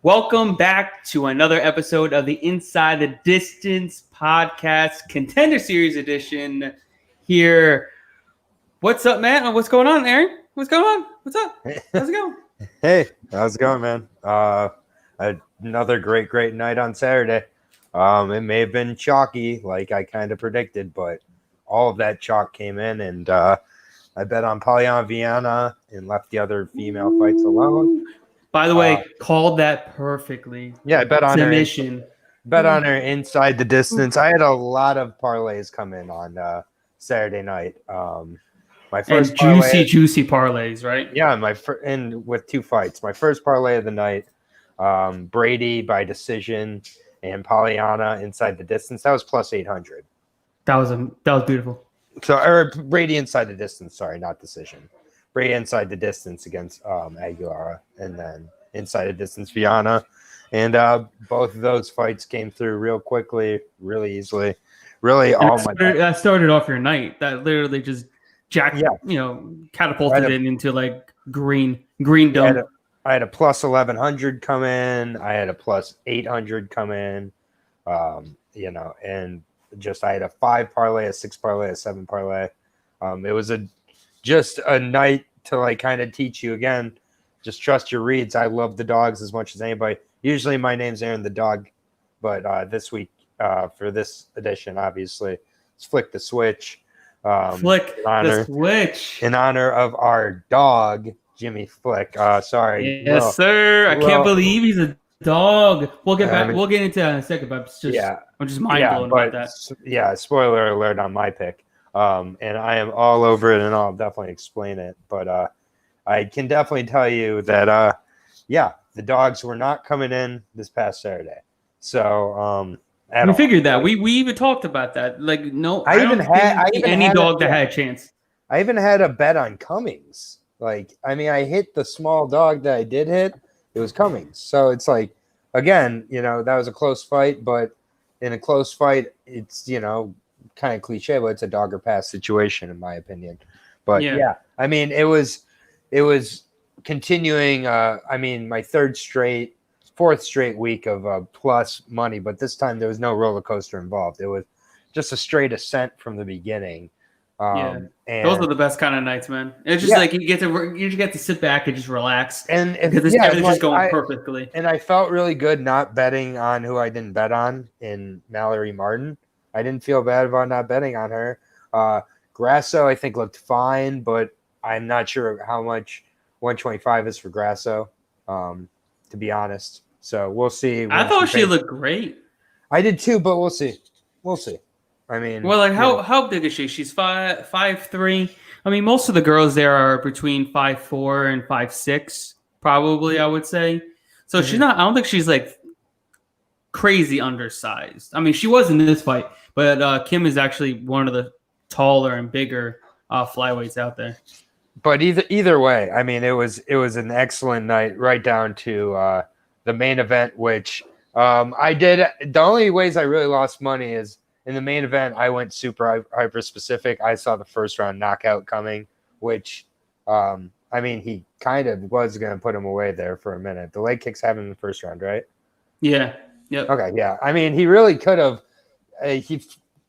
Welcome back to another episode of the Inside the Distance podcast, Contender Series edition. Here, what's up, man? What's going on, Aaron? What's going on? What's up? How's it going? Hey, how's it going, man? Another great night on Saturday. It may have been chalky, like I kind of predicted, but all of that chalk came in, and I bet on Polyana Viana and left the other female fights alone. By the way, called that perfectly. Yeah, I bet on Submission. her. Bet on her inside the distance. I had a lot of parlays come in on Saturday night. My first and juicy parlays, right? Yeah, and with two fights. My first parlay of the night, Brady by decision and Polyana inside the distance. That was plus 800. That was beautiful. So Brady inside the distance. Sorry, not decision. Brady inside the distance against Aguilera, and then inside the distance Viana. And both of those fights came through real quickly, really easily. Really, that started off your night. That literally just catapulted it into like green dome. I had a plus 1100 come in. I had a plus 800 come in. And just I had a 5 parlay, a 6 parlay, a 7 parlay. It was just a night to like kind of teach you again. Just trust your reads. I love the dogs as much as anybody. Usually my name's Aaron the Dog, but this week for this edition, obviously, it's Flick the Switch. The Switch in honor of our dog, Jimmy Flick. Sorry. Yes, sir. I can't believe he's a dog. We'll get back. We'll get into that in a second. But I'm just mind blown about that. Yeah. Spoiler alert on my pick. And I am all over it, and I'll definitely explain it. But I can definitely tell you that, the dogs were not coming in this past Saturday. So we figured that. We even talked about that. Like, no, I don't think any dog that had a chance. I even had a bet on Cummings. Like, I mean, I hit the small dog that I did hit. It was Cummings. So it's like, again, that was a close fight. But in a close fight, it's, kind of cliche, but it's a dog or pass situation, in my opinion. But, I mean, it was continuing, my fourth straight week of plus money, but this time there was no roller coaster involved. It was just a straight ascent from the beginning. And those are the best kind of nights, man. It's just like you just get to sit back and just relax, and everything's just going perfectly. And I felt really good not betting on who I didn't bet on in Mallory Martin. I didn't feel bad about not betting on her. Grasso, I think, looked fine, but I'm not sure how much 125 is for Grasso, to be honest. So we'll see. I thought she looked great. I did too, but we'll see. I mean, well, like how big is she? She's 5'3". I mean, most of the girls there are between 5'4" and 5'6", probably. I would say. So she's not. I don't think she's like crazy undersized. I mean, she was in this fight, but Kim is actually one of the taller and bigger flyweights out there. But either way, I mean, it was an excellent night, right down to the main event, which I did. The only ways I really lost money is in the main event. I went super hyper specific. I saw the first round knockout coming, which he kind of was going to put him away there for a minute. The leg kicks happened in the first round, right? Yeah. Yep. Okay. Yeah. I mean, he really could have. He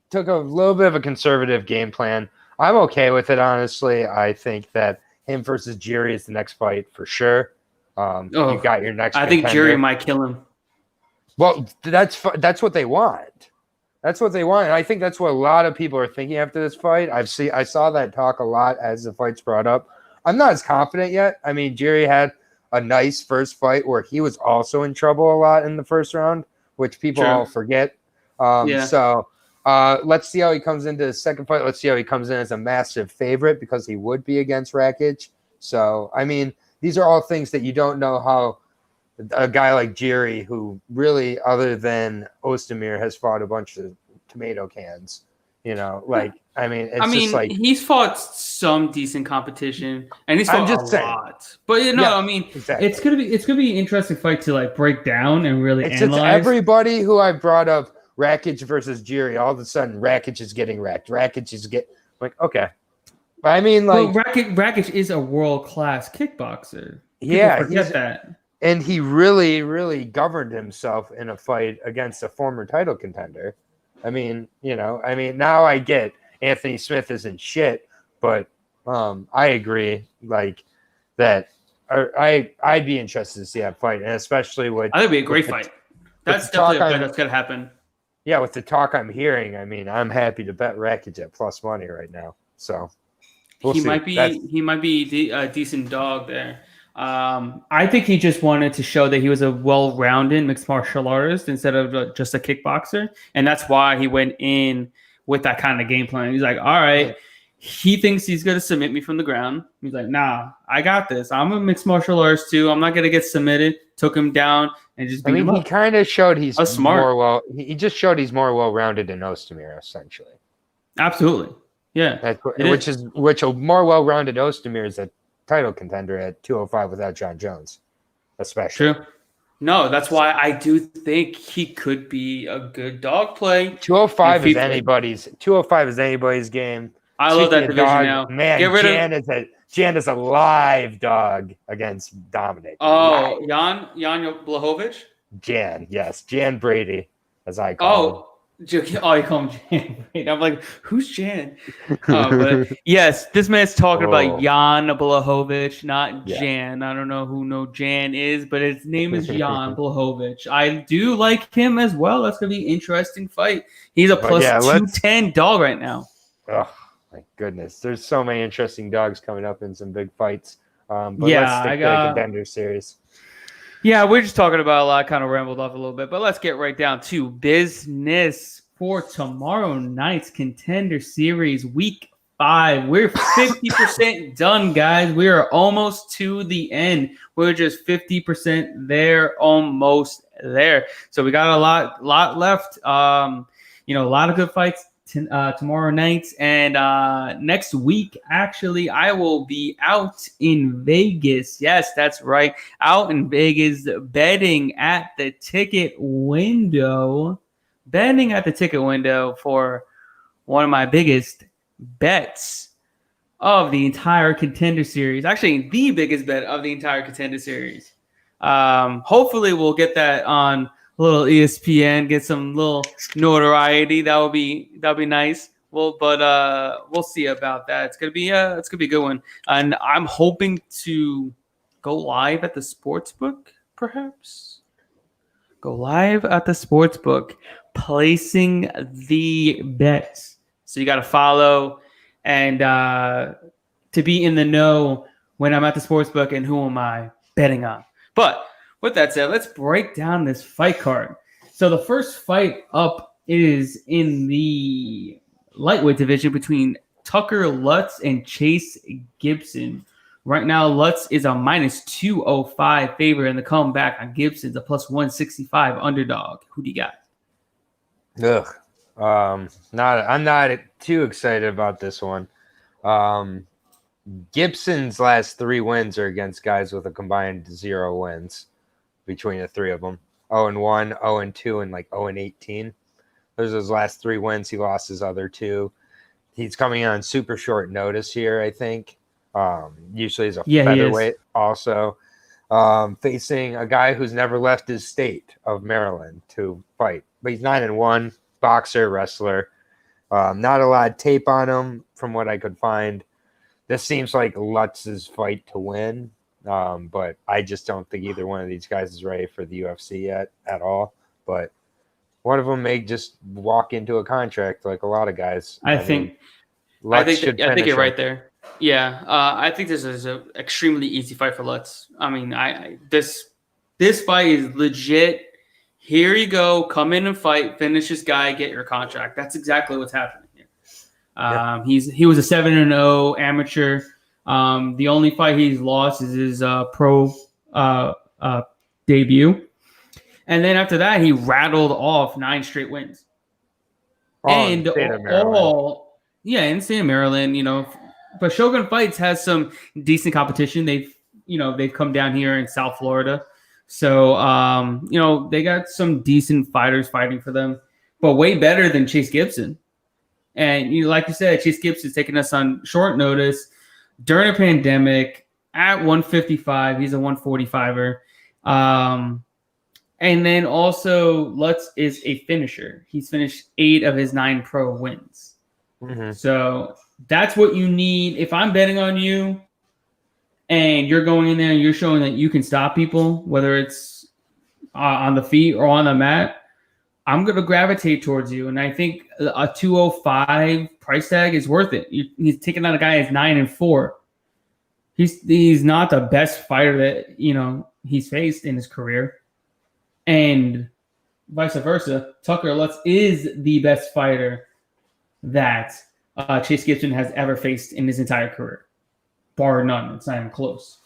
took a little bit of a conservative game plan. I'm okay with it, honestly. I think that him versus Jiri is the next fight for sure. You got your next. I think Jiri might kill him. Well, that's what they want. That's what they want, and I think that's what a lot of people are thinking after this fight. I saw that talk a lot as the fight's brought up. I'm not as confident yet. I mean, Jiri had a nice first fight where he was also in trouble a lot in the first round, which people all forget. So. Let's see how he comes into the second fight. Let's see how he comes in as a massive favorite because he would be against Rakic. So, I mean, these are all things that you don't know how a guy like Jiri, who really, other than Ozdemir, has fought a bunch of tomato cans. Just like he's fought some decent competition and he's fought a lot. But exactly. it's gonna be an interesting fight to like break down and really analyze. Everybody who I brought up. Rakic versus Jiri, all of a sudden Rakic is getting wrecked. Okay. I mean, like Rakic is a world-class kickboxer. People forget that. And he really, really governed himself in a fight against a former title contender. I mean, now I get Anthony Smith isn't shit, but I agree, like that. I'd be interested to see that fight, and especially with. I think it'd be a great fight. That's definitely a fight that's gonna happen. Yeah, with the talk I'm hearing, I mean, I'm happy to bet Rakic at plus money right now. So he might be a decent dog there. I think he just wanted to show that he was a well-rounded mixed martial artist instead of just a kickboxer, and that's why he went in with that kind of game plan. He's like, all right, he thinks he's going to submit me from the ground. He's like, nah, I got this. I'm a mixed martial artist too. I'm not going to get submitted. Took him down and just beat him up. He kind of showed he's smart. He just showed he's more well-rounded than Ozdemir, essentially. Absolutely. Yeah. Which a more well-rounded Ozdemir is a title contender at 205 without John Jones, especially. True. No, that's why I do think he could be a good dog play. 205 is anybody's. 205 is anybody's game. I love that division now. Man, Jan is a live dog against Dominic. Oh, Jan Blachowicz? Jan, yes. Jan Brady, as I call him. You call him Jan Brady. I'm like, who's Jan? But yes, this man's talking about Jan Blachowicz, not Jan. I don't know who Jan is, but his name is Jan Blachowicz. I do like him as well. That's going to be an interesting fight. He's a plus 210 dog right now. Oh, my goodness. There's so many interesting dogs coming up in some big fights. But let's stick to the Contender series. Yeah, we're just talking about a lot, kind of rambled off a little bit, but let's get right down to business for tomorrow night's Contender Series Week 5. We're 50% done, guys. We are almost to the end. We're just 50% there, almost there. So we got a lot left. A lot of good fights tomorrow night, and next week, actually, I will be out in Vegas. Yes, that's right, out in Vegas, betting at the ticket window for one of my biggest bets of the entire Contender Series. Actually, the biggest bet of the entire Contender Series. Hopefully, we'll get that on little ESPN, get some little notoriety. That'll be nice. Well, but we'll see about that. It's gonna be a good one, and I'm hoping to go live at the sportsbook, perhaps. Go live at the sportsbook, placing the bets. So you got to follow and to be in the know when I'm at the sportsbook and who am I betting on. But with that said, let's break down this fight card. So the first fight up is in the lightweight division between Tucker Lutz and Chase Gibson. Right now, Lutz is a minus 205 favorite, and the comeback on Gibson's a plus 165 underdog. Who do you got? I'm not too excited about this one. Gibson's last 3 wins are against guys with a combined 0 wins. Between the 3 of them, 0-1, 0-2, and like 0-18. Those are his last 3 wins. He lost his other 2. He's coming on super short notice here, I think. Usually he's a featherweight also. Facing a guy who's never left his state of Maryland to fight. But he's 9-1, boxer, wrestler. Not a lot of tape on him from what I could find. This seems like Lutz's fight to win. But I just don't think either one of these guys is ready for the UFC yet at all. But one of them may just walk into a contract like a lot of guys. I think you're right there. Yeah, I think this is an extremely easy fight for Lutz. I mean, this fight is legit. Here you go, come in and fight, finish this guy, get your contract. That's exactly what's happening here. He was a 7-0 amateur. The only fight he's lost is his pro debut. And then after that, he rattled off 9 straight wins. In the state of Maryland, But Shogun Fights has some decent competition. They've come down here in South Florida. So, they got some decent fighters fighting for them, but way better than Chase Gibson. And like you said, Chase Gibson's taking us on short notice. During a pandemic, at 155, he's a 145er. And then also Lutz is a finisher. He's finished 8 of his 9 pro wins. Mm-hmm. So that's what you need. If I'm betting on you and you're going in there and you're showing that you can stop people, whether it's on the feet or on the mat, I'm going to gravitate towards you. And I think a 205 price tag is worth it. He's taking on a guy who's 9-4. He's not the best fighter that, he's faced in his career. And vice versa, Tucker Lutz is the best fighter that Chase Gibson has ever faced in his entire career, bar none. It's not even close.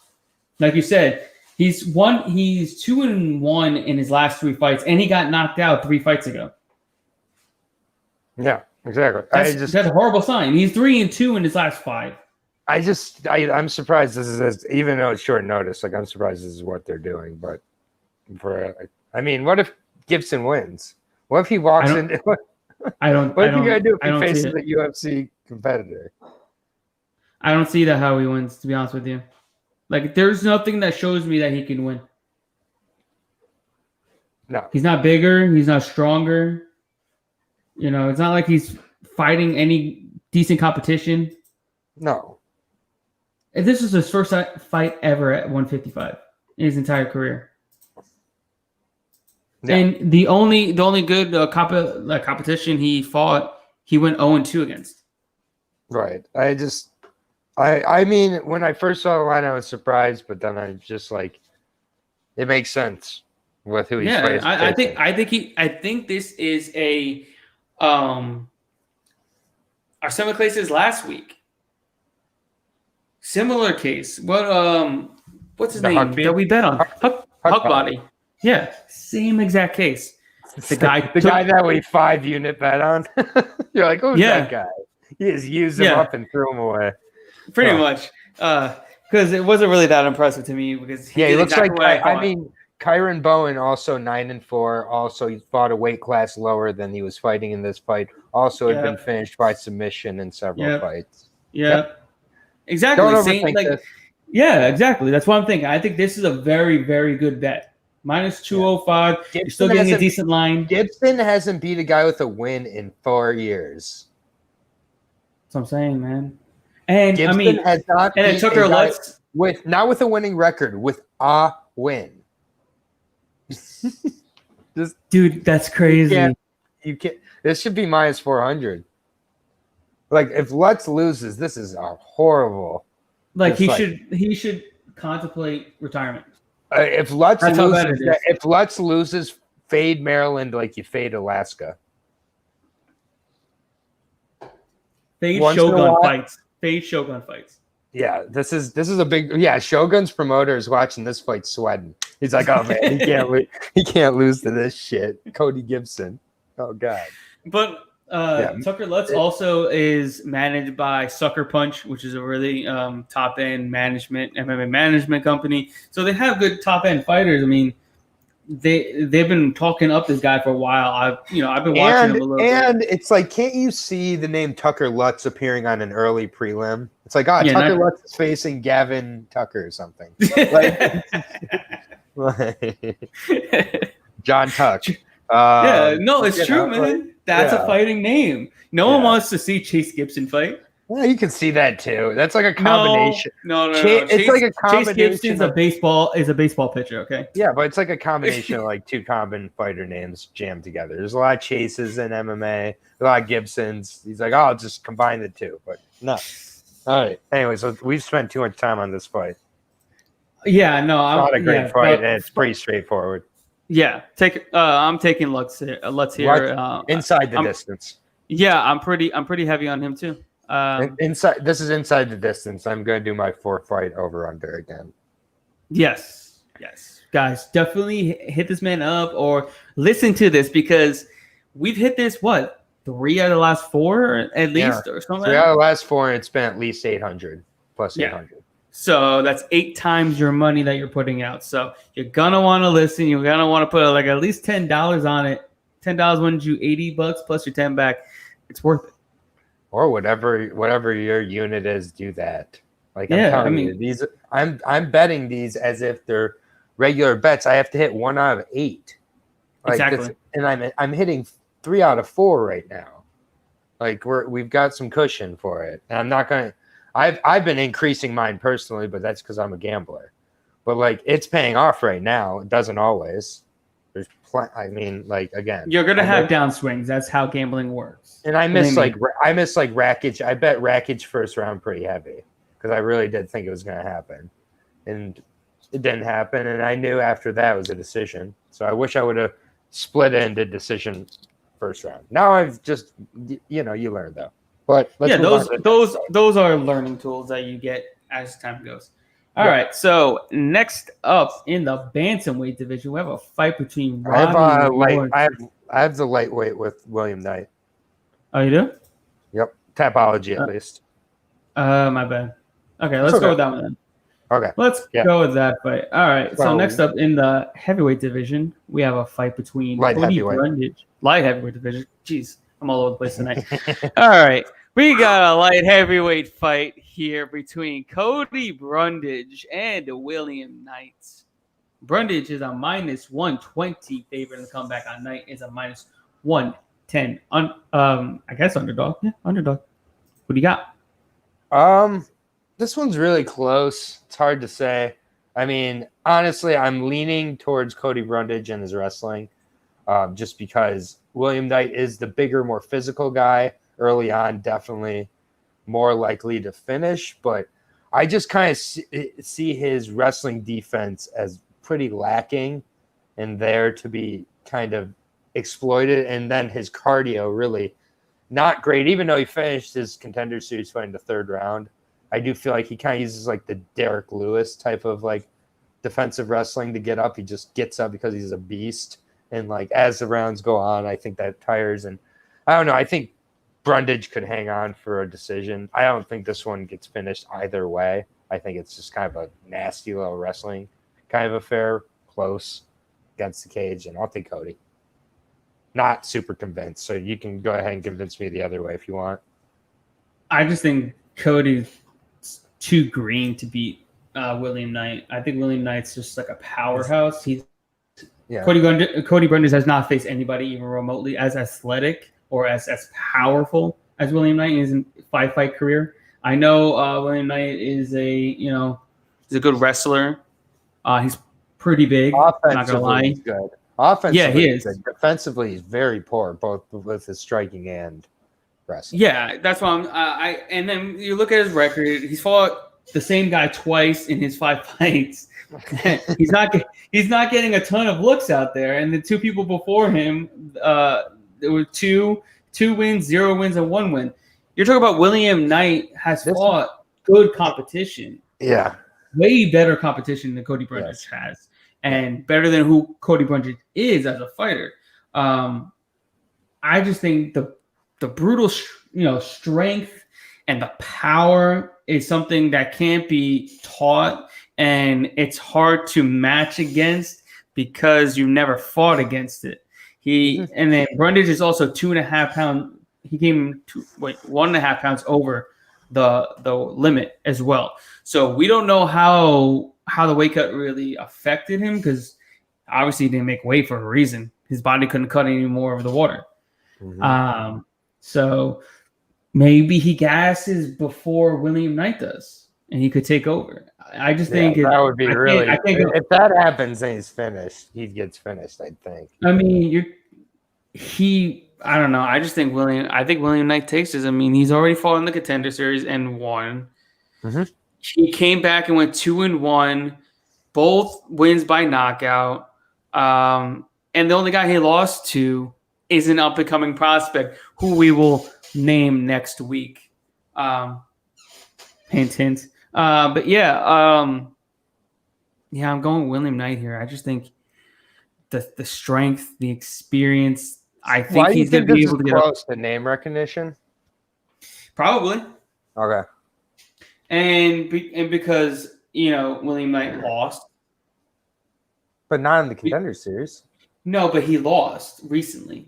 Like you said, he's 2-1 in his last 3 fights, and he got knocked out 3 fights ago. Yeah, exactly. That's a horrible sign. He's 3-2 in his last 5. I'm surprised this is even though it's short notice. Like I'm surprised this is what they're doing. But what if Gibson wins? What if he walks into? What if you gotta do if he faces a UFC competitor? I don't see that how he wins. To be honest with you, like there's nothing that shows me that he can win. No, he's not bigger. He's not stronger. It's not like he's fighting any decent competition. No. And this is his first fight ever at 155 in his entire career. Yeah. And the only good competition he fought, he went 0-2 against. Right. I mean, when I first saw the line, I was surprised, but then I just like, it makes sense with who he's facing. I think this is our similar cases last week. Similar case. What's his name that we bet on? Huck Body. Yeah, same exact case. The guy that we 5-unit bet on. You're like, who's that guy? He just used him up and threw him away. Pretty much. Because it wasn't really that impressive to me because he looks exactly like Kyron Bowen also 9-4. Also, he fought a weight class lower than he was fighting in this fight. Also, had been finished by submission in several fights. Yeah. Exactly. Don't overthink this. Yeah, exactly. That's what I'm thinking. I think this is a very, very good bet. Minus 205. You're still getting a decent line. Gibson hasn't beat a guy with a win in 4 years. That's what I'm saying, man. And Gibson has not beat it took her Lutz not with a winning record, with a win. Dude, that's crazy. You can't. This should be minus 400. Like if Lutz loses, this is a horrible. Like he should contemplate retirement. If Lutz loses, fade Maryland like you fade Alaska. Fade Shogun fights. Fade Shogun fights. Yeah, this is a big Shogun's promoter is watching this fight sweating. He's like, oh man, he can't lose to this shit. Cody Gibson. Oh god. But Tucker Lutz also is managed by Sucker Punch, which is a really top end MMA management company. So they have good top end fighters. I mean, they've been talking up this guy for a while. I've been watching him a little bit. And it's like, can't you see the name Tucker Lutz appearing on an early prelim? It's like, Tucker Lutz is facing Gavin Tucker or something. John Tuck. It's true, man. That's a fighting name. No one wants to see Chase Gibson fight. Well, you can see that too. That's like a combination. No. It's like a combination. Chase Gibson's a baseball pitcher. Okay. Yeah, but it's like a combination of like 2 common fighter names jammed together. There's a lot of Chases in MMA, a lot of Gibsons. He's like, I'll just combine the 2, but no. All right. Anyway, so we've spent too much time on this fight. Yeah, no, it's not a great fight, and it's pretty straightforward. Yeah, I'm taking Lutz here. Inside the distance. Yeah, I'm pretty heavy on him too. This is inside the distance. I'm going to do my 4-fight over under again. Yes, guys, definitely hit this man up or listen to this because we've hit this 3 out of the last 4 at least or something. 3 out of the last 4, and it's been at least 800 plus 800. So that's 8 times your money that you're putting out. So you're gonna want to listen. You're gonna want to put like at least $10 on it. $10 wins you $80 plus your 10 back. It's worth it. Or whatever your unit is, do that. Like I'm telling you, these I'm betting these as if they're regular bets, I have to hit 1 out of 8. Exactly. And I'm hitting 3 out of 4 right now. Like we've got some cushion for it. And I'm not gonna. I've been increasing mine personally, but that's because I'm a gambler. But like it's paying off right now. It doesn't always. Again, you're gonna have downswings. That's how gambling works. And I miss Rakic. I bet Rakic first round pretty heavy because I really did think it was gonna happen, and it didn't happen. And I knew after that was a decision. So I wish I would have split it into decision first round. Now I've just you learn though. But those are learning tools that you get as time goes. All right, so next up in the bantamweight division, we have a fight between Ronnie I have the lightweight with William Knight. Oh, you do? Yep, Tapology at least. My bad. Okay, let's go with that one then. Okay, let's go with that fight. All right, so next up in the heavyweight division, we have a fight between Cody Brundage. Light heavyweight division. Jeez, I'm all over the place tonight. All right. We got a light heavyweight fight here between Cody Brundage and William Knight. Brundage is a minus 120 favorite to come back on Knight is a minus 110. I guess underdog. Yeah, underdog. What do you got? This one's really close. It's hard to say. I mean, honestly, I'm leaning towards Cody Brundage and his wrestling, just because William Knight is the bigger, more physical guy. Early on, definitely more likely to finish, but I just kind of see his wrestling defense as pretty lacking and there to be kind of exploited. And then his cardio really not great, even though he finished his Contender Series fight in the 3rd round. I do feel like he kind of uses like the Derek Lewis type of like defensive wrestling to get up. He just gets up because he's a beast. And like as the rounds go on, I think that tires. And I don't know. I think Brundage could hang on for a decision. I don't think this one gets finished either way. I think it's just kind of a nasty little wrestling kind of affair, close against the cage, and I'll take Cody. Not super convinced, so you can go ahead and convince me the other way if you want. I just think Cody's too green to beat William Knight. I think William Knight's just like a powerhouse. Cody Brundage has not faced anybody even remotely as athletic or as powerful as William Knight in his 5-fight career. I know William Knight is he's a good wrestler. He's pretty big. Offensively, not gonna lie. He's good. Offensively, yeah, he is. Good. Defensively, he's very poor, both with his striking and wrestling. Yeah, that's why and then you look at his record. He's fought the same guy twice in his 5 fights. he's not getting a ton of looks out there. And the 2 people before him, there were two wins, 0 wins, and 1 win. You're talking about William Knight has fought good competition. Yeah. Way better competition than Cody Brundage has. And better than who Cody Brundage is as a fighter. I just think the brutal strength and the power is something that can't be taught. And it's hard to match against because you never fought against it. And then Brundage is also 2.5 pounds. He came 1.5 pounds over the limit as well. So we don't know how the weight cut really affected him because obviously he didn't make weight for a reason. His body couldn't cut any more of the water. Mm-hmm. So maybe he gasses before William Knight does, and he could take over. I just think that would be really. I think if that happens, then he's finished. He gets finished. I think. I mean, I don't know. I just think William Knight takes this. I mean, he's already fought in the Contender Series and won. Mm-hmm. He came back and went 2-1, both wins by knockout. And the only guy he lost to is an up-and-coming prospect who we will name next week. Hint, hint. But yeah, I'm going William Knight here. I just think the strength, the experience. I think he's going to be able to get close to name recognition. Probably. Okay. And because William Knight lost, but not in the Contender Series. No, but he lost recently.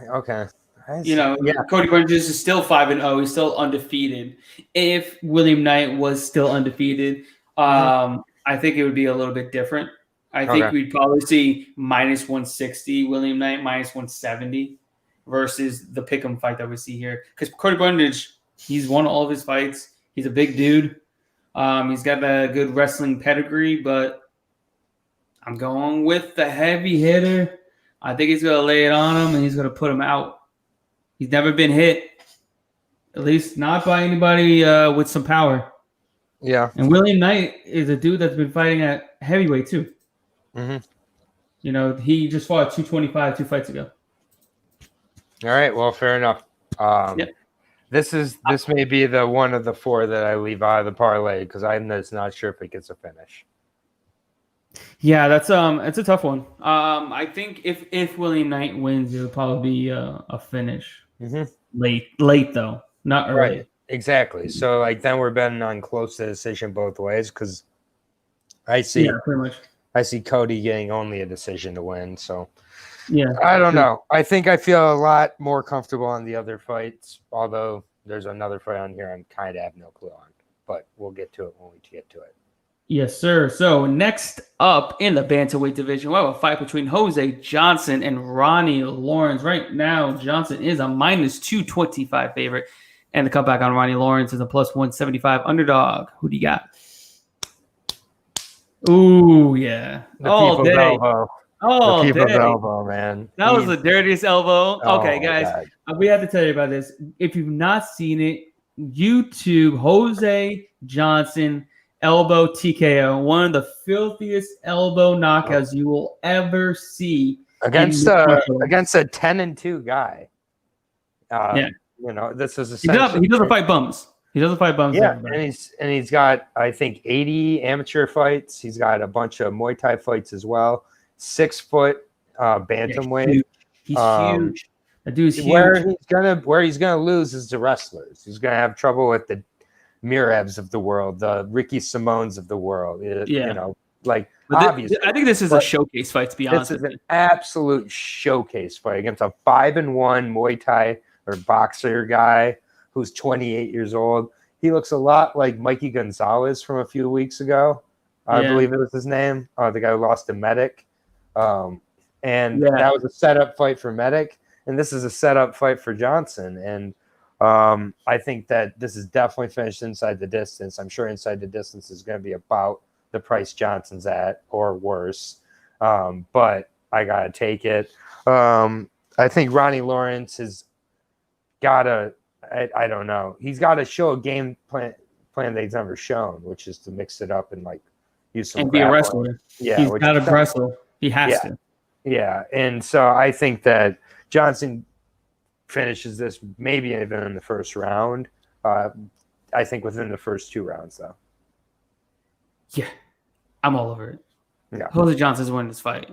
Okay. Cody Brundage is still 5-0. He's still undefeated. If William Knight was still undefeated, I think it would be a little bit different. I think we'd probably see minus 160 William Knight, minus 170 versus the pick'em fight that we see here. Because Cody Brundage, he's won all of his fights. He's a big dude. He's got a good wrestling pedigree, but I'm going with the heavy hitter. I think he's going to lay it on him, and he's going to put him out. He's never been hit, at least not by anybody with some power. Yeah. And William Knight is a dude that's been fighting at heavyweight, too. Mm-hmm. You know, he just fought at 225 2 fights ago. All right. Well, fair enough. Yep. This may be the one of the four that I leave out of the parlay because I'm just not sure if it gets a finish. Yeah, it's a tough one. I think if William Knight wins, it'll probably be a finish. Late though, not early. Right. Exactly. So like then we're betting on close to decision both ways because I see pretty much. I see Cody getting only a decision to win. So yeah, I don't know. I think I feel a lot more comfortable on the other fights, although there's another fight on here I'm kind of have no clue on. But we'll get to it when we get to it. Yes, sir. So next up in the bantamweight division, we have a fight between Jose Johnson and Ronnie Lawrence. Right now, Johnson is a minus 225 favorite, and the comeback on Ronnie Lawrence is a plus 175 underdog. Who do you got? Ooh, yeah. All day. Elbow. All the people's day. elbow, man. That was the dirtiest elbow. Okay, guys, God. we have to tell you about this. If you've not seen it, YouTube Jose Johnson elbow TKO, one of the filthiest elbow knockouts you will ever see against a 10-2 guy. Yeah, you know, this is he doesn't fight bums. He doesn't fight bums. Yeah, and he's got I think 80 amateur fights. He's got a bunch of Muay Thai fights as well. 6 foot bantamweight. He's huge. That dude's huge. Where he's gonna lose is the wrestlers. He's gonna have trouble with the Mirevs of the world, the Ricky Simones of the world. You know, like obviously. I think this is a showcase fight. To be honest, this is an absolute showcase fight against a 5-1 Muay Thai or boxer guy who's 28 years old. He looks a lot like Mikey Gonzalez from a few weeks ago. I believe it was his name. The guy who lost to Medic. That was a setup fight for Medic. And this is a setup fight for Johnson. And I think that this is definitely finished inside the distance. I'm sure inside the distance is going to be about the price Johnson's at or worse. But I got to take it. I think Ronnie Lawrence has got to, I don't know. He's got to show a game plan that he's never shown, which is to mix it up and like use some and be a wrestler. Yeah, he's got to wrestle. He has to. Yeah, and so I think that Johnson finishes this maybe even in the first round. I think within the first 2 rounds, though. Yeah, I'm all over it. Yeah, Jose Johnson's winning this fight.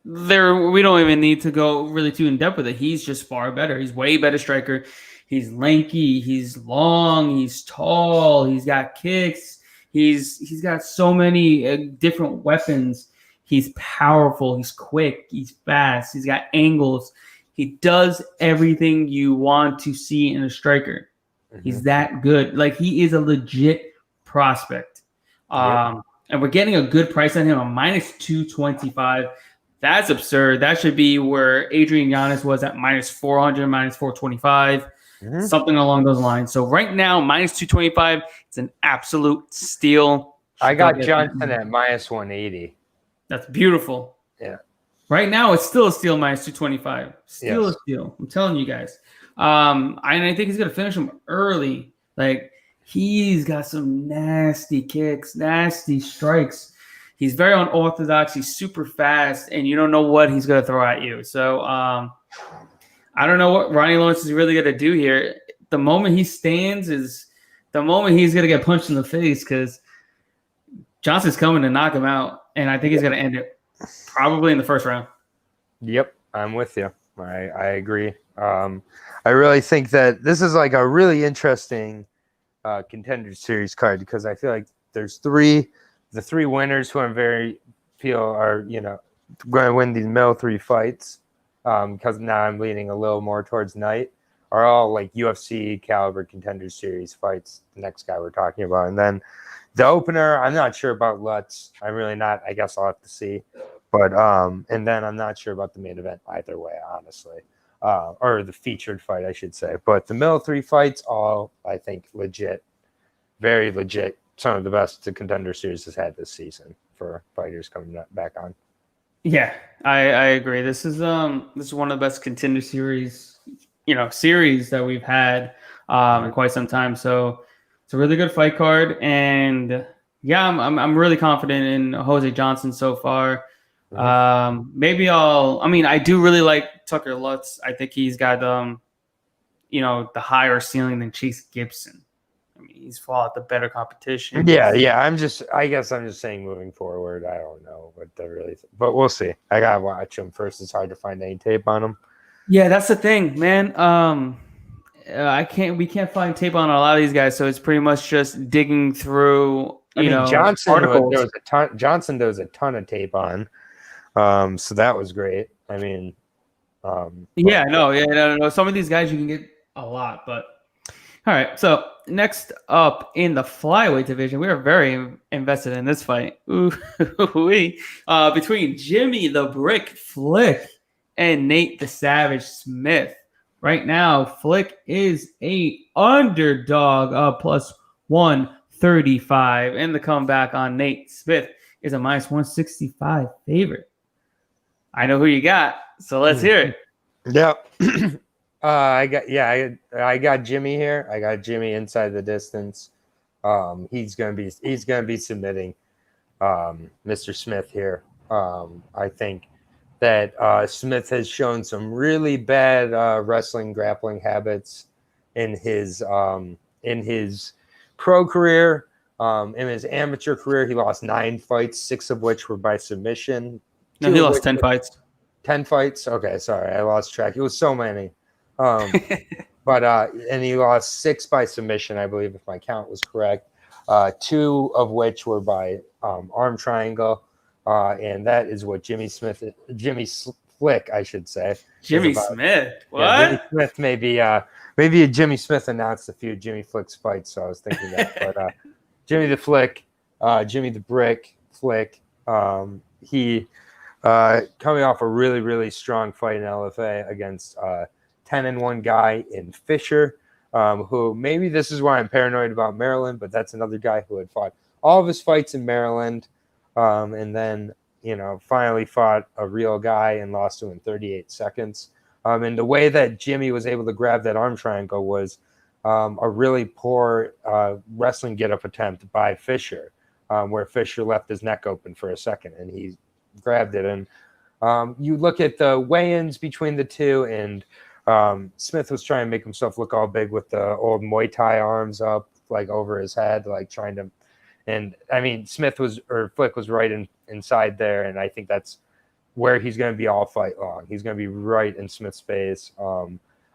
We don't even need to go really too in depth with it. He's just far better. He's way better striker. He's lanky. He's long. He's tall. He's got kicks. He's got so many different weapons. He's powerful. He's quick. He's fast. He's got angles. He does everything you want to see in a striker. Mm-hmm. He's that good. Like, he is a legit prospect. And we're getting a good price on him, a minus 225. That's absurd. That should be where Adrian Giannis was at minus 400, minus 425, something along those lines. So right now, minus 225, it's an absolute steal. I got Johnson at minus 180. That's beautiful. Yeah. Right now, it's still a steal, minus 225. Still a steal. I'm telling you guys. And I think he's going to finish him early. Like, he's got some nasty kicks, nasty strikes. He's very unorthodox. He's super fast, and you don't know what he's going to throw at you. So I don't know what Ronnie Lawrence is really going to do here. The moment he stands is the moment he's going to get punched in the face because Johnson's coming to knock him out, and I think he's going to end it probably in the first round. Yep, I'm with you. I agree. I really think that this is like a really interesting Contender Series card because I feel like there's the 3 winners who I'm feel are, going to win these middle 3 fights because now I'm leaning a little more towards Knight are all like UFC caliber Contender Series fights. The next guy we're talking about. And then The opener, I'm not sure about Lutz. I'm really not. I guess I'll have to see. But and then I'm not sure about the main event either way, honestly. Or the featured fight, I should say. But the middle three fights, all I think legit, very legit. Some of the best the Contender Series has had this season for fighters coming back on. Yeah, I agree. This is one of the best Contender Series, series that we've had in quite some time. So it's a really good fight card, and yeah, I'm really confident in Jose Johnson so far. Maybe I do really like Tucker Lutz. I think he's got the higher ceiling than Chase Gibson. I mean, he's fought the better competition. Yeah. I guess I'm just saying moving forward. I don't know what they're really, but we'll see. I gotta watch him first. It's hard to find any tape on him. Yeah, that's the thing, man. We can't find tape on a lot of these guys, so it's pretty much just digging through. Johnson articles. Johnson does a ton of tape on, so that was great. I mean, no. Some of these guys you can get a lot, but all right. So next up in the flyweight division, we are very invested in this fight. Between Jimmy the Brick Flick and Nate the Savage Smith. Right now, Flick is a underdog, plus 135, and the comeback on Nate Smith is a minus 165 favorite. I know who you got, so let's hear it. Yep. I got Jimmy here. I got Jimmy inside the distance. He's gonna be submitting Mr. Smith here. I think that Smith has shown some really bad wrestling grappling habits in his pro career. In his amateur career, he lost 9 fights, 6 of which were by submission. No, he lost 10 fights. 10 fights? Okay, sorry. I lost track. It was so many. And he lost 6 by submission, I believe, if my count was correct. 2 of which were by arm triangle. And that is what Jimmy Flick, I should say. Jimmy Smith? What? Yeah, Jimmy Smith maybe Jimmy Smith announced a few Jimmy Flick's fights, so I was thinking that. But Jimmy the Flick, Jimmy the Brick Flick, he coming off a really, really strong fight in LFA against 10-1 guy in Fisher, who maybe this is why I'm paranoid about Maryland, but that's another guy who had fought all of his fights in Maryland. And then, finally fought a real guy and lost to him in 38 seconds. And the way that Jimmy was able to grab that arm triangle was a really poor wrestling get-up attempt by Fisher, where Fisher left his neck open for a second and he grabbed it. And you look at the weigh-ins between the two, and Smith was trying to make himself look all big with the old Muay Thai arms up, like over his head, like trying to. And I mean, Flick was right inside there, and I think that's where he's going to be all fight long. He's going to be right in Smith's face.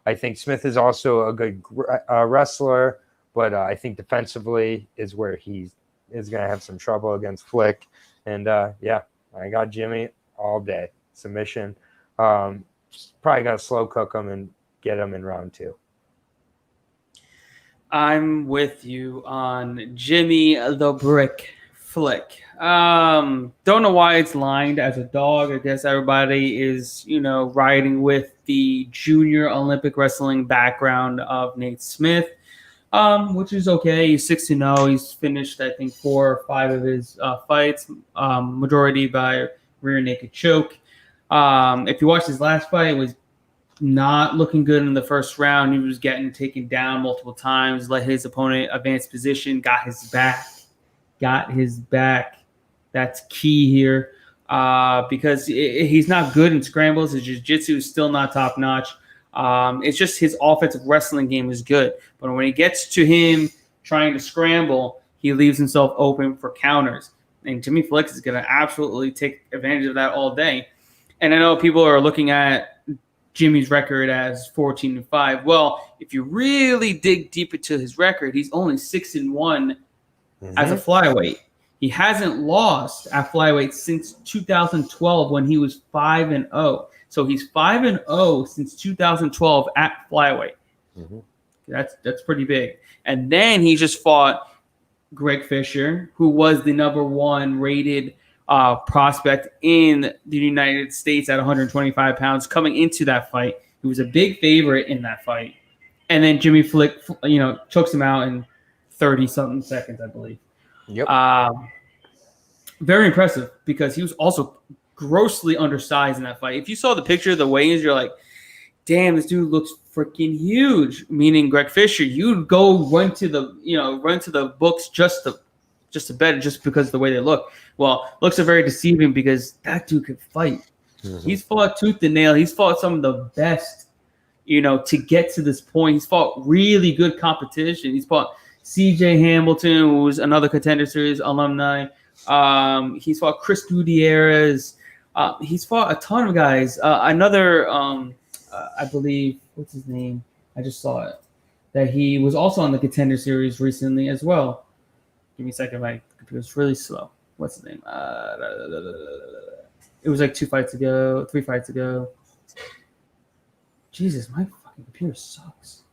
I think Smith is also a good wrestler, but I think defensively is where he is going to have some trouble against Flick. And I got Jimmy all day. Submission. Probably got to slow cook him and get him in round 2. I'm with you on Jimmy the Brick Flick. Don't know why it's lined as a dog. I guess everybody is, riding with the junior Olympic wrestling background of Nate Smith, which is okay. He's 6-0. He's finished, I think, 4 or 5 of his fights, majority by rear naked choke. If you watch his last fight, it was not looking good in the first round. He was getting taken down multiple times, let his opponent advance position, got his back. That's key here because he's not good in scrambles. His jiu-jitsu is still not top-notch. It's just his offensive wrestling game is good. But when it gets to him trying to scramble, he leaves himself open for counters. And Jimmy Flick is going to absolutely take advantage of that all day. And I know people are looking at Jimmy's record as 14-5. Well, if you really dig deep into his record, he's only 6-1 as a flyweight. He hasn't lost at flyweight since 2012 when he was 5-0. So he's 5-0 since 2012 at flyweight. That's pretty big. And then he just fought Greg Fisher, who was the number 1 rated prospect in the United States at 125 pounds coming into that fight. He was a big favorite in that fight. And then Jimmy Flick, chokes him out in 30-something seconds, I believe. Yep. Very impressive because he was also grossly undersized in that fight. If you saw the picture of the weigh-ins, you're like, damn, this dude looks freaking huge. Meaning Greg Fisher, you'd go run to the books just to bet it just because of the way they look. Well, looks are very deceiving because that dude could fight. Mm-hmm. He's fought tooth and nail. He's fought some of the best, to get to this point. He's fought really good competition. He's fought CJ Hamilton, who's another Contender Series alumni. He's fought Chris Gutierrez. He's fought a ton of guys. Another, I believe, what's his name? I just saw it. That he was also on the Contender Series recently as well. Give me a second. My computer's really slow. What's his name? It was like 3 fights ago. Jesus, my fucking computer sucks.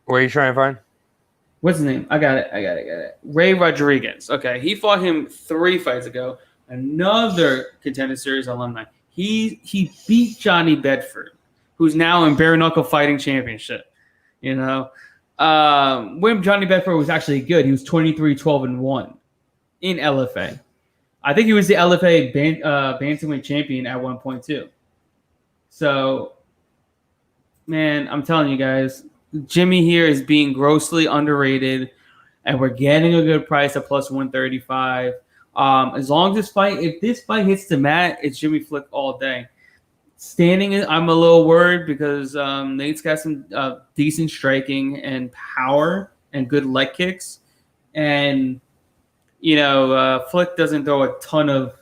What are you trying to find? What's his name? I got it. Ray Rodriguez. Okay, he fought him 3 fights ago. Another Contender Series alumni. He beat Johnny Bedford, who's now in bare knuckle fighting championship. When Johnny Bedford was actually good, he was 23-12-1 in LFA. I think he was the LFA bantamweight champion at one point too. So, man, I'm telling you guys, Jimmy here is being grossly underrated, and we're getting a good price at plus 135. As long as if this fight hits the mat, it's Jimmy Flick all day. Standing, I'm a little worried because Nate's got some decent striking and power and good leg kicks, and Flick doesn't throw a ton of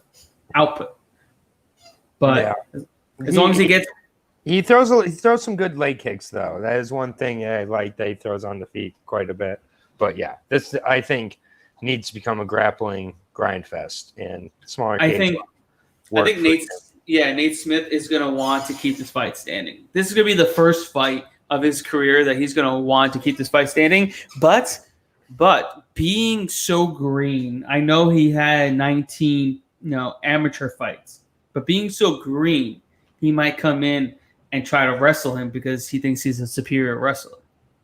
output. But as long as he throws some good leg kicks though. That is one thing I like that he throws on the feet quite a bit. But yeah, this I think needs to become a grappling grind fest and smaller. I think Nate Smith is going to want to keep this fight standing. This is going to be the first fight of his career that he's going to want to keep this fight standing. But being so green, I know he had 19, amateur fights, but being so green, he might come in and try to wrestle him because he thinks he's a superior wrestler.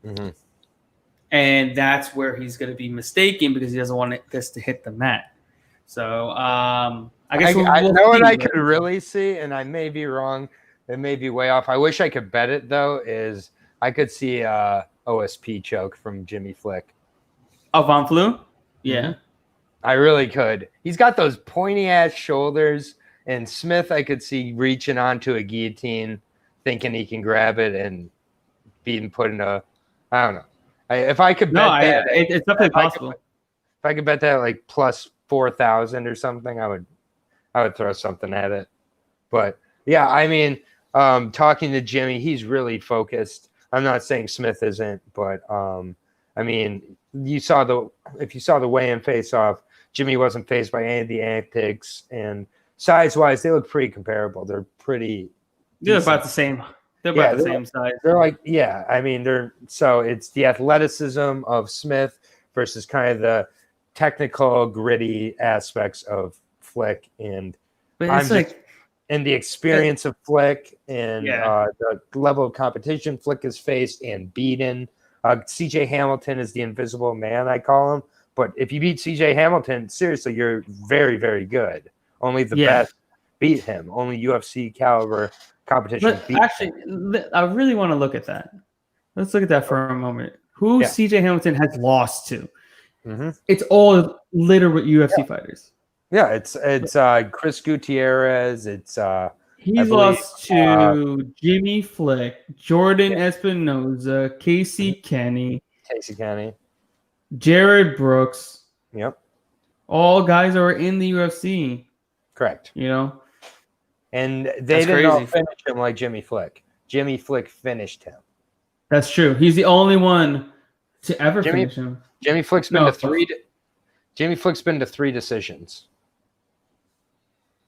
Mm-hmm. And that's where he's going to be mistaken because he doesn't want this to hit the mat. So, I guess I know what I could really see, and I may be wrong. It may be way off. I wish I could bet it, though, is I could see OSP choke from Jimmy Flick. Von Flue? Yeah. I really could. He's got those pointy-ass shoulders, and Smith I could see reaching onto a guillotine, thinking he can grab it and being put in a – I don't know. If I could bet it's definitely possible. If I could bet that like plus 4,000 or something, I would throw something at it. But yeah, I mean, talking to Jimmy, he's really focused. I'm not saying Smith isn't, but I mean, if you saw the weigh-in face-off, Jimmy wasn't faced by any of the antics, and size-wise, they look pretty comparable. They're pretty. They're about the same. They're about the same size. They're like, yeah. I mean, so it's the athleticism of Smith versus kind of the technical, gritty aspects of Flick, and the experience of Flick and the level of competition Flick has faced and beaten. CJ Hamilton is the invisible man, I call him. But if you beat CJ Hamilton, seriously, you're very, very good. Only the best beat him. Only UFC caliber competition beat him. I really want to look at that. Let's look at that for a moment. Who CJ Hamilton has lost to? Mm-hmm. It's all literal UFC fighters. Yeah, it's Chris Gutierrez. He's lost to Jimmy Flick, Jordan Espinoza, Casey Kenny, Jared Brooks. Yep. All guys are in the UFC. Correct. And they That's didn't all crazy. finish him like Jimmy Flick. Jimmy Flick finished him. That's true. He's the only one to ever finish him. Jimmy Flick's been to three. Jimmy Flick's been to 3 decisions.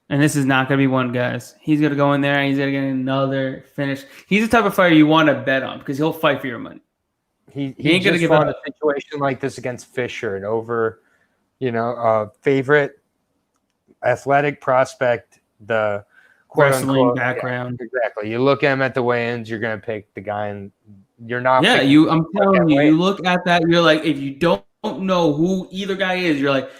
And this is not going to be one, guys. He's going to go in there and he's going to get another finish. He's the type of fighter you want to bet on because he'll fight for your money. He ain't gonna just give fought up. a situation like this against Fisher and over, favorite athletic prospect, the quote Wrestling unquote. background. Yeah, exactly. You look at him at the weigh-ins, you're gonna pick the guy, and you're not. Yeah, picking I'm telling you, you look at that, you're like, if you don't know who either guy is, you're like,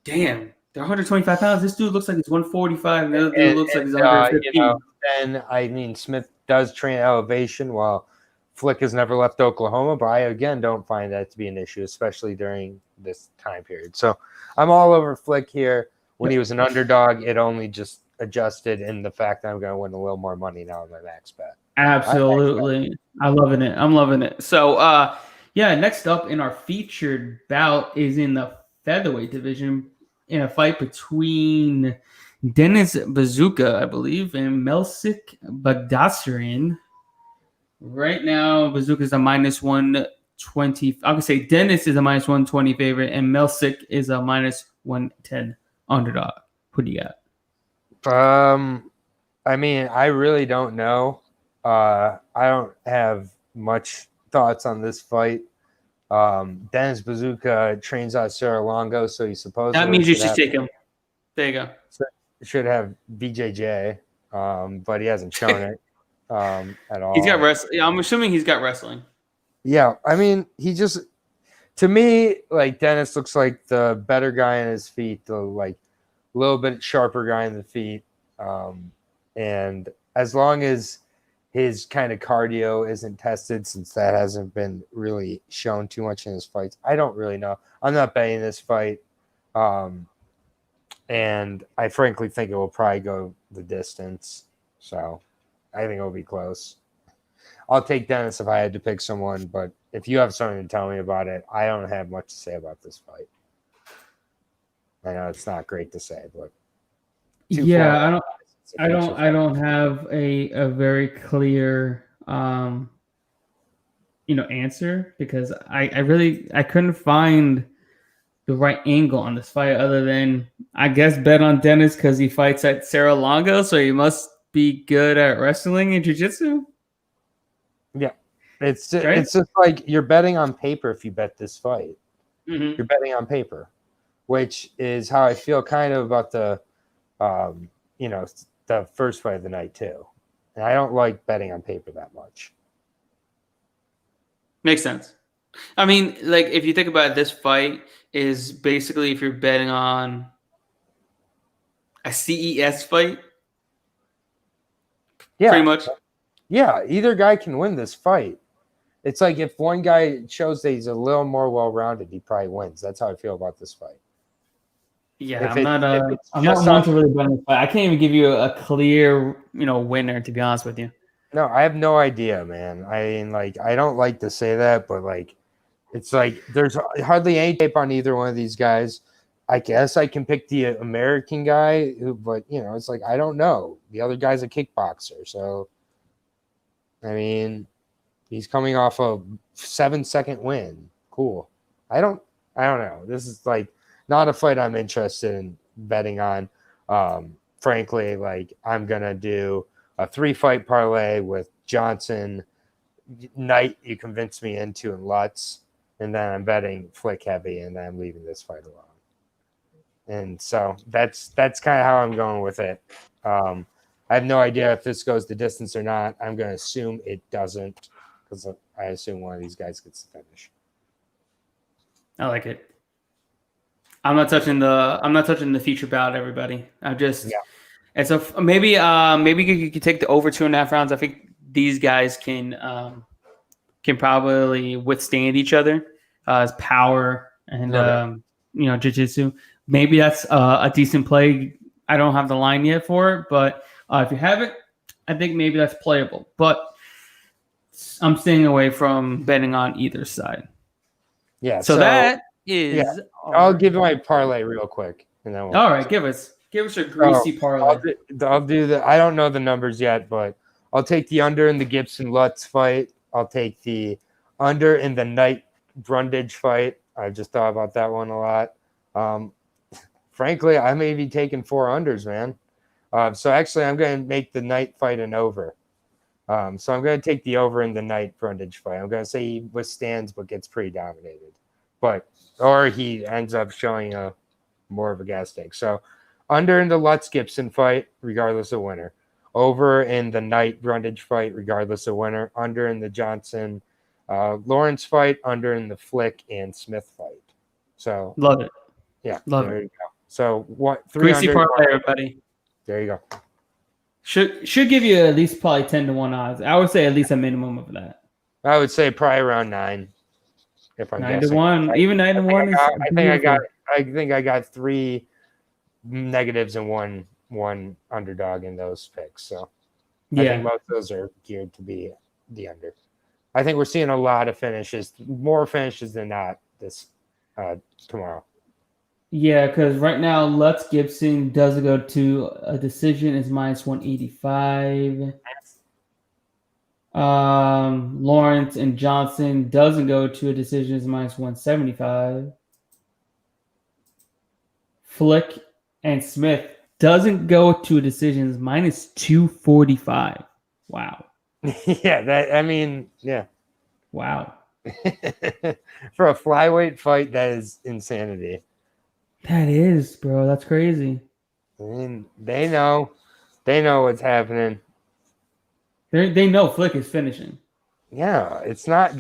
damn, they're 125 pounds. This dude looks like he's 145, and the other dude looks like he's 115. And I mean, Smith does train at elevation, while Flick has never left Oklahoma, but I again don't find that to be an issue, especially during this time period. So I'm all over Flick here. When he was an underdog, it only just adjusted in the fact that I'm going to win a little more money now on my max bet. Absolutely. I'm loving it. I'm loving it. So, next up in our featured bout is in the featherweight division in a fight between Dennis Bazooka, I believe, and Melsik Bagdasarian. Right now, Bazooka is a minus 120. I would say Dennis is a minus 120 favorite, and Melsik is a minus 110 underdog. Who do you got? I mean, I really don't know. I don't have much thoughts on this fight. Dennis Bazooka trains out of Serra-Longo, so he supposedly That means you should take him. There you go. Should have BJJ, but he hasn't shown it at all. He's got wrestling. Yeah, I'm assuming he's got wrestling. Yeah, I mean, to me, like Dennis looks like the better guy on his feet, the like little bit sharper guy in the feet, and as long as his kind of cardio isn't tested, since that hasn't been really shown too much in his fights, I don't really know. I'm not betting this fight. And I frankly think it will probably go the distance. So I think it'll be close. I'll take Dennis if I had to pick someone, but if you have something to tell me about it, I don't have much to say about this fight. I know it's not great to say, but yeah, I don't have a very clear answer, because I couldn't find the right angle on this fight other than, I guess, bet on Dennis because he fights at Serra-Longo, so he must be good at wrestling and jiu-jitsu. Yeah, it's just like you're betting on paper if you bet this fight. Mm-hmm. You're betting on paper, which is how I feel kind of about the first fight of the night too. And I don't like betting on paper that much. Makes sense. I mean, like, if you think about it, this fight is basically if you're betting on a CES fight. Yeah. Pretty much. Yeah, either guy can win this fight. It's like if one guy shows that he's a little more well-rounded, he probably wins. That's how I feel about this fight. Yeah, I'm not one to really bet on this fight. I can't even give you a clear, winner, to be honest with you. No, I have no idea, man. I mean, like, I don't like to say that, but like, it's like there's hardly any tape on either one of these guys. I guess I can pick the American guy, but it's like I don't know. The other guy's a kickboxer, so I mean, he's coming off a 7-second win. Cool. I don't know. This is like not a fight I'm interested in betting on. Frankly, like I'm gonna do a 3-fight parlay with Johnson, Knight. You convinced me into, and Lutz, and then I'm betting Flick heavy, and then I'm leaving this fight alone. And so that's kind of how I'm going with it. I have no idea if this goes the distance or not. I'm going to assume it doesn't, because I assume one of these guys gets the finish. I like it. I'm not touching the feature bout, everybody. And so maybe you could take the over 2.5 rounds. I think these guys can probably withstand each other as power and jiu-jitsu. Maybe that's a decent play. I don't have the line yet for it, but if you have it, I think maybe that's playable. But I'm staying away from betting on either side. Yeah. So that is. Yeah. I'll give my parlay real quick, and then all right. Give us a greasy parlay. I'll do the. I don't know the numbers yet, but I'll take the under in the Gibson Lutz fight. I'll take the under in the Knight Brundage fight. I just thought about that one a lot. Frankly, I may be taking 4 unders, man. So actually, I'm going to make the Knight fight an over. So I'm going to take the over in the Knight Brundage fight. I'm going to say he withstands but gets pretty dominated. Or he ends up showing more of a gas tank. So under in the Lutz Gibson fight, regardless of winner. Over in the Knight Brundage fight, regardless of winner. Under in the Johnson Lawrence fight. Under in the Flick and Smith fight. So Love it. yeah, Love there it. you go. So what? Greasy parlay, everybody. There you go. Should give you at least probably 10-1 odds. I would say at least a minimum of that. I would say probably around 9. If I'm 9-1, even 9-1 is. I think I got 3 negatives and one underdog in those picks. So I think most of those are geared to be the under. I think we're seeing a lot of finishes, more finishes than not this tomorrow. Yeah, because right now Lutz Gibson doesn't go to a decision is -185. Lawrence and Johnson doesn't go to a decision is -175. Flick and Smith doesn't go to a decision is -245. Wow. Yeah. Wow. For a flyweight fight, that is insanity. That is, bro. That's crazy. I mean, they know what's happening. They know Flick is finishing. Yeah, that's not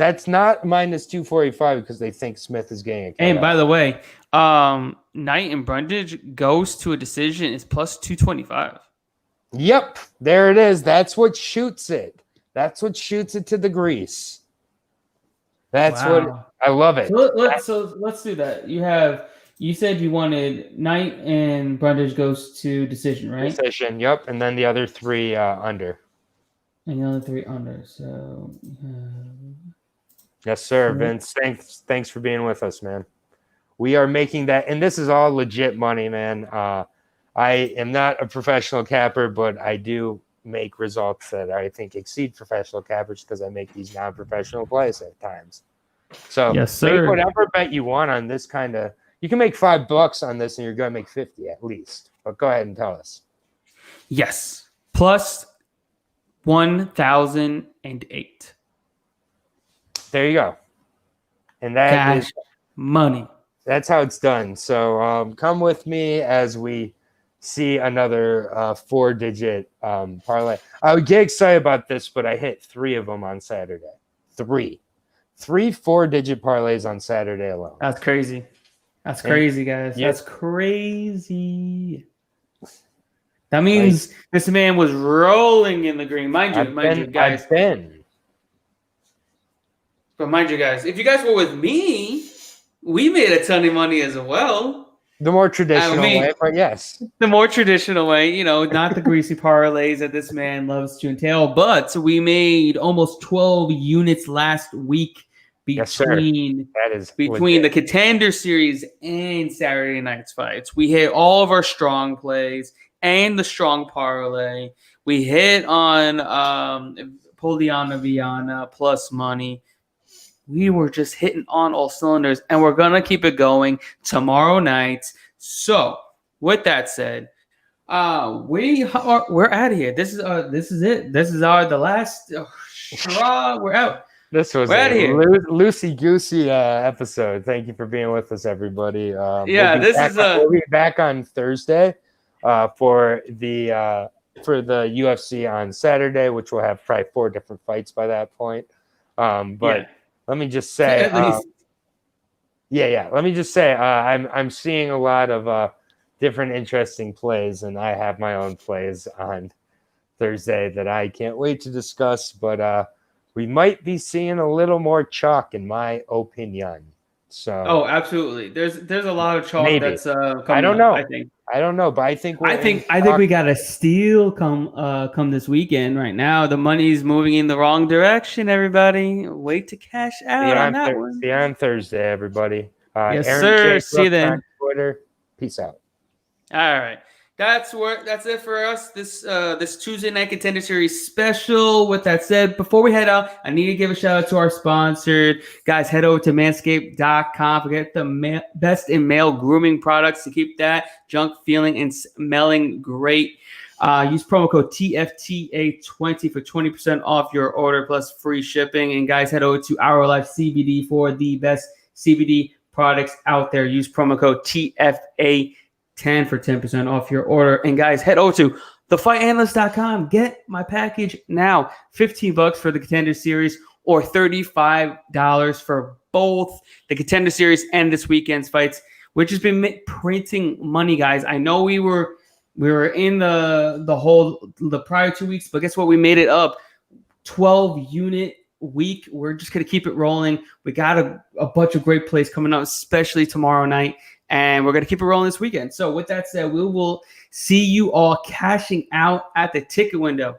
-245 because they think Smith is getting it. And by the way, Knight and Brundage goes to a decision is +225. Yep, there it is. That's what shoots it. That's what shoots it to the grease. That's what I love it. So let's do that. You said you wanted Knight and Brundage goes to decision, right? Decision, yep. And then the other 3 under. And the other 3 under. So yes, sir. Vince, thanks for being with us, man. We are making that, and this is all legit money, man. I am not a professional capper, but I do make results that I think exceed professional cappers because I make these non-professional plays at times. So yes, sir. Make whatever bet you want on this kind of. You can make $5 on this, and you're going to make 50 at least. But go ahead and tell us. Yes, +1008. There you go. And that is money. That's how it's done. So come with me as we see another 4-digit parlay. I would get excited about this, but I hit 3 of them on Saturday. 3 4-digit parlays on Saturday alone. That's crazy. That's crazy, guys. Yeah. That's crazy. That means this man was rolling in the green. Mind you, guys. But mind you, guys, if you guys were with me, we made a ton of money as well. The more traditional way, but yes. The more traditional way, not the greasy parlays that this man loves to entail, but we made almost 12 units last week between the Contender series and Saturday night's fights. We hit all of our strong plays and the strong parlay. We hit on Poliana Viana plus money. We were just hitting on all cylinders, and we're gonna keep it going tomorrow night. So, with that said, we're out of here. This is it. This is the last straw. We're out. This was a loosey-goosey episode. Thank you for being with us, everybody. We'll be back on Thursday for the UFC on Saturday, which will have probably 4 different fights by that point. Let me just say, Let me just say, I'm seeing a lot of different interesting plays, and I have my own plays on Thursday that I can't wait to discuss. But we might be seeing a little more chalk, in my opinion. So, absolutely. There's a lot of chalk that's coming. I don't know. I don't know, but I think we got a steal come this weekend. Right now, the money's moving in the wrong direction. Everybody, wait to cash out on that one. See you on Thursday, everybody. Yes, sir. See you then. Twitter. Peace out. All right. That's it for us. This Tuesday Night Contender Series special. With that said, before we head out, I need to give a shout out to our sponsor. Guys, head over to manscaped.com. Forget the best in male grooming products to keep that junk feeling and smelling great. Use promo code TFTA20 for 20% off your order plus free shipping. And guys, head over to Our Life CBD for the best CBD products out there. Use promo code TFA10 for 10% off your order. And guys, head over to thefightanalyst.com. Get my package now. $15 for the Contender series or $35 for both the Contender series and this weekend's fights, which has been printing money, guys. I know we were in the prior 2 weeks, but guess what? We made it up. 12 unit week. We're just going to keep it rolling. We got a bunch of great plays coming up, especially tomorrow night, and we're going to keep it rolling this weekend. So with that said, we will see you all cashing out at the ticket window.